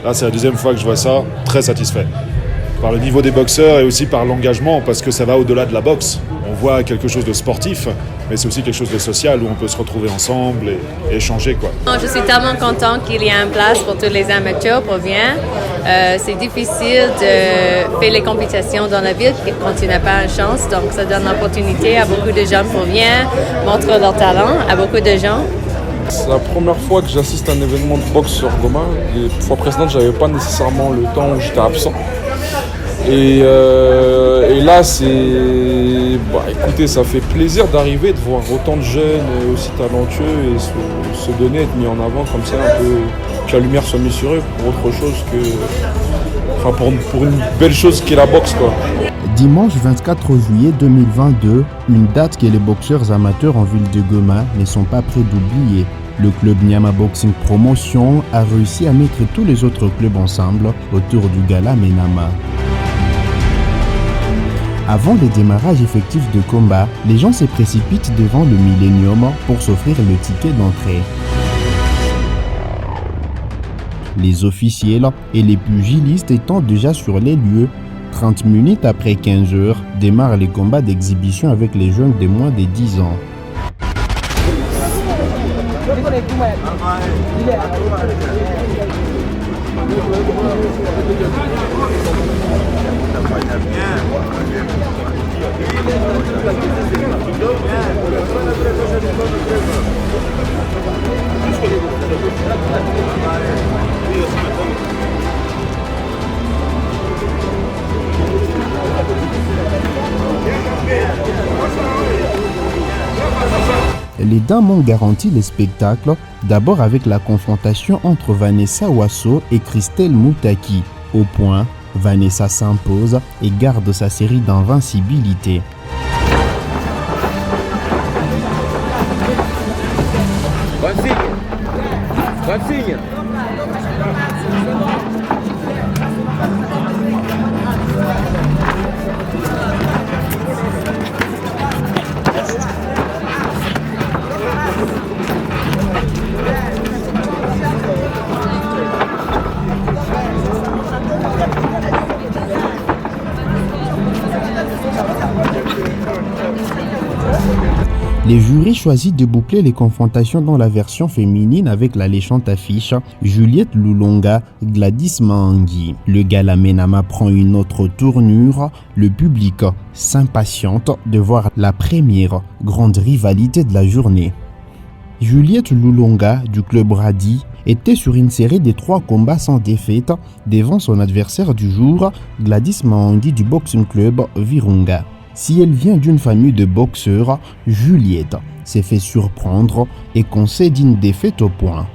Là, c'est la deuxième fois que je vois ça, très satisfait. Par le niveau des boxeurs et aussi par l'engagement, parce que ça va au-delà de la boxe. On voit quelque chose de sportif, mais c'est aussi quelque chose de social où on peut se retrouver ensemble et échanger, quoi. Je suis tellement contente qu'il y ait une place pour tous les amateurs pour venir. C'est difficile de faire les compétitions dans la ville quand tu n'as pas une chance, donc ça donne l'opportunité à beaucoup de gens pour venir montrer leur talent à beaucoup de gens. C'est la première fois que j'assiste à un événement de boxe sur Goma. Les fois précédentes, j'avais pas nécessairement le temps où j'étais absent. Et là, écoutez, ça fait plaisir d'arriver, de voir autant de jeunes aussi talentueux et se donner, être mis en avant comme ça, un peu, que la lumière soit mise sur eux pour autre chose pour une belle chose qui est la boxe, quoi. Dimanche 24 juillet 2022, une date que les boxeurs amateurs en ville de Goma ne sont pas prêts d'oublier. Le club Nyama Boxing Promotion a réussi à mettre tous les autres clubs ensemble autour du gala Menama. Avant le démarrage effectif de combat, les gens se précipitent devant le Millennium pour s'offrir le ticket d'entrée. Les officiels et les pugilistes étant déjà sur les lieux, 30 minutes après 15 heures, démarrent les combats d'exhibition avec les jeunes de moins de 10 ans. Les dames ont garanti les spectacles, d'abord avec la confrontation entre Vanessa Wasso et Christelle Moutaki. Au point, Vanessa s'impose et garde sa série d'invincibilité. Bonne signe. Les jurys choisissent de boucler les confrontations dans la version féminine avec l'alléchante affiche Juliette Lulonga, Gladys Mahangui. Le gala Menama prend une autre tournure. Le public s'impatiente de voir la première grande rivalité de la journée. Juliette Lulonga du club Radi était sur une série de 3 combats sans défaite devant son adversaire du jour, Gladys Mahangui du Boxing Club Virunga. Si elle vient d'une famille de boxeurs, Juliette s'est fait surprendre et concède une défaite au point.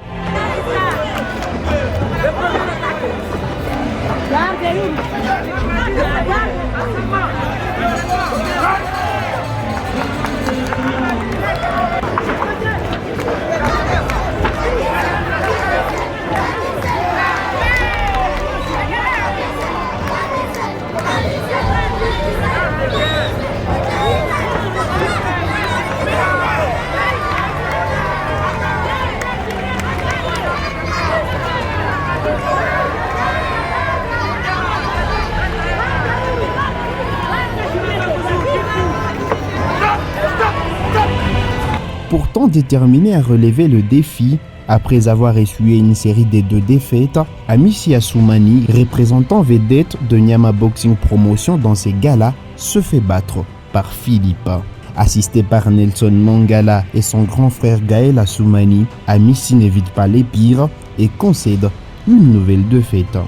Pourtant déterminé à relever le défi, après avoir essuyé une série de 2 défaites, Amici Assoumani, représentant vedette de Nyama Boxing Promotion dans ces galas, se fait battre par Philippe. Assisté par Nelson Mangala et son grand frère Gaël Assoumani, Amici n'évite pas les pires et concède une nouvelle défaite.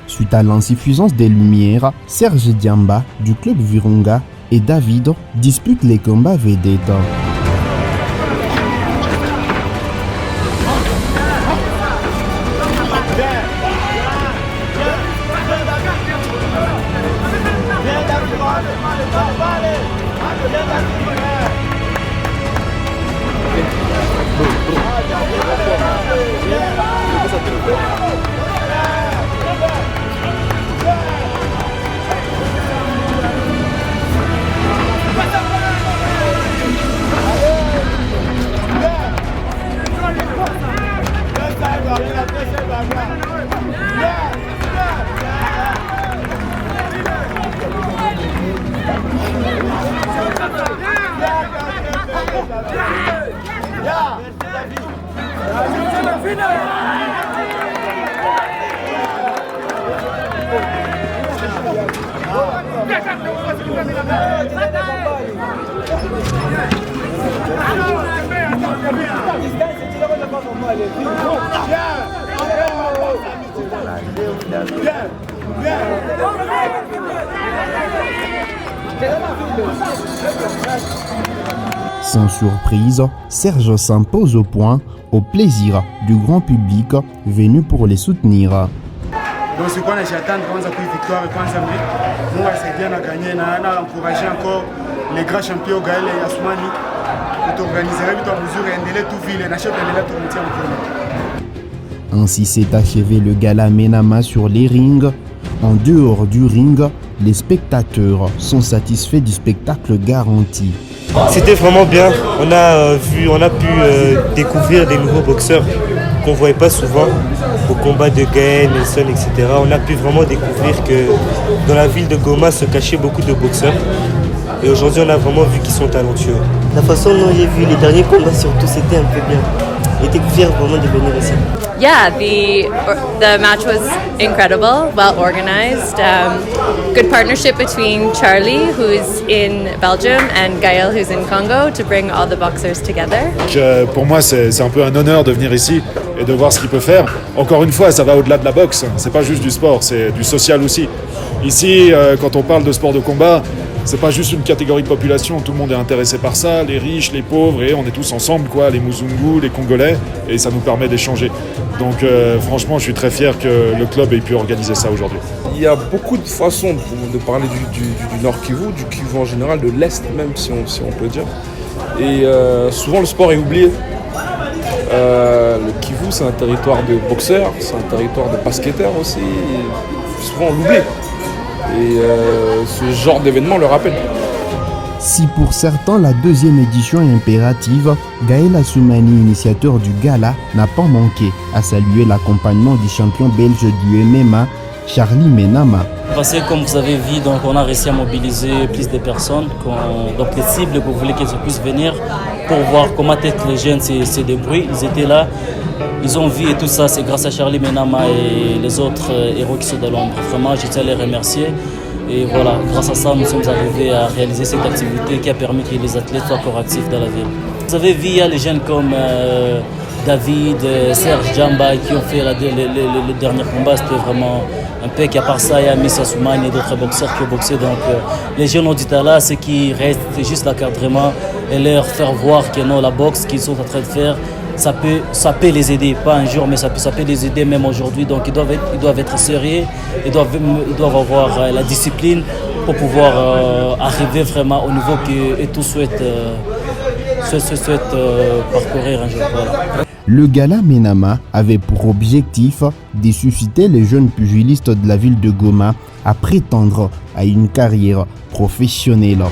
Suite à l'insuffisance des lumières, Serge Diamba du club Virunga et David disputent les combats vedettes. Sans surprise, Serge s'impose au point, au plaisir du grand public venu pour les soutenir. Donc c'est quoi j'attends kwanza pour victoire kwanza mais Mungu asaidia na gagner na encourager encore les grands champions Gaël et Assoumani pour organiser vitu mzuri endelee tu vile na chef endelee tu mtia mkono. Ainsi s'est achevé le gala Menama sur les rings. En dehors du ring, les spectateurs sont satisfaits du spectacle garanti. C'était vraiment bien. On a pu découvrir des nouveaux boxeurs qu'on ne voyait pas souvent au combat de Gaël, Nelson, etc. On a pu vraiment découvrir que dans la ville de Goma se cachaient beaucoup de boxeurs. Et aujourd'hui, on a vraiment vu qu'ils sont talentueux. La façon dont j'ai vu les derniers combats surtout, c'était un peu bien. J'étais fier vraiment de venir ici. Yeah, the match was incredible, well organized. Good partnership between Charlie, who's in Belgium, and Gaël, who's in Congo, to bring all the boxers together. Pour moi, c'est un peu un honneur de venir ici et de voir ce qu'il peut faire. Encore une fois, ça va au-delà de la boxe. C'est pas juste du sport, c'est du social aussi. Ici, quand on parle de sport de combat, c'est pas juste une catégorie de population, tout le monde est intéressé par ça, les riches, les pauvres, et on est tous ensemble, quoi, les Muzungu, les Congolais, et ça nous permet d'échanger. Donc franchement, je suis très fier que le club ait pu organiser ça aujourd'hui. Il y a beaucoup de façons de parler du Nord Kivu, du Kivu en général, de l'Est même, si on peut dire. Et souvent, le sport est oublié. Le Kivu, c'est un territoire de boxeurs, c'est un territoire de basketteurs aussi. Et souvent, on l'oublie. Et ce genre d'événement le rappelle. Si pour certains la deuxième édition est impérative, Gaël Assoumani, initiateur du gala, n'a pas manqué à saluer l'accompagnement du champion belge du MMA, Charlie Menama. Parce que comme vous avez vu, donc on a réussi à mobiliser plus de personnes, donc les cibles que vous voulez qu'elles puissent venir pour voir comment les jeunes se débrouillent. Ils étaient là, ils ont vu et tout ça, c'est grâce à Charlie Menama et les autres héros qui sont de l'ombre. Vraiment, je tiens à les remercier. Et voilà, grâce à ça, nous sommes arrivés à réaliser cette activité qui a permis que les athlètes soient encore actifs dans la ville. Vous avez vu, il y a les jeunes comme David, Serge Djamba qui ont fait le dernier combat, c'était vraiment un peu qu'à part ça, il y a Miss Assoumani et d'autres boxeurs qui ont boxé. Donc les jeunes ont dit là, ce qui reste, c'est juste l'encadrement et leur faire voir que non, la boxe qu'ils sont en train de faire, ça peut les aider, pas un jour, mais ça peut les aider même aujourd'hui. Donc ils doivent être sérieux, ils doivent avoir la discipline pour pouvoir arriver vraiment au niveau que tous souhaitent parcourir un jour. Voilà. Le gala Menama avait pour objectif de susciter les jeunes pugilistes de la ville de Goma à prétendre à une carrière professionnelle.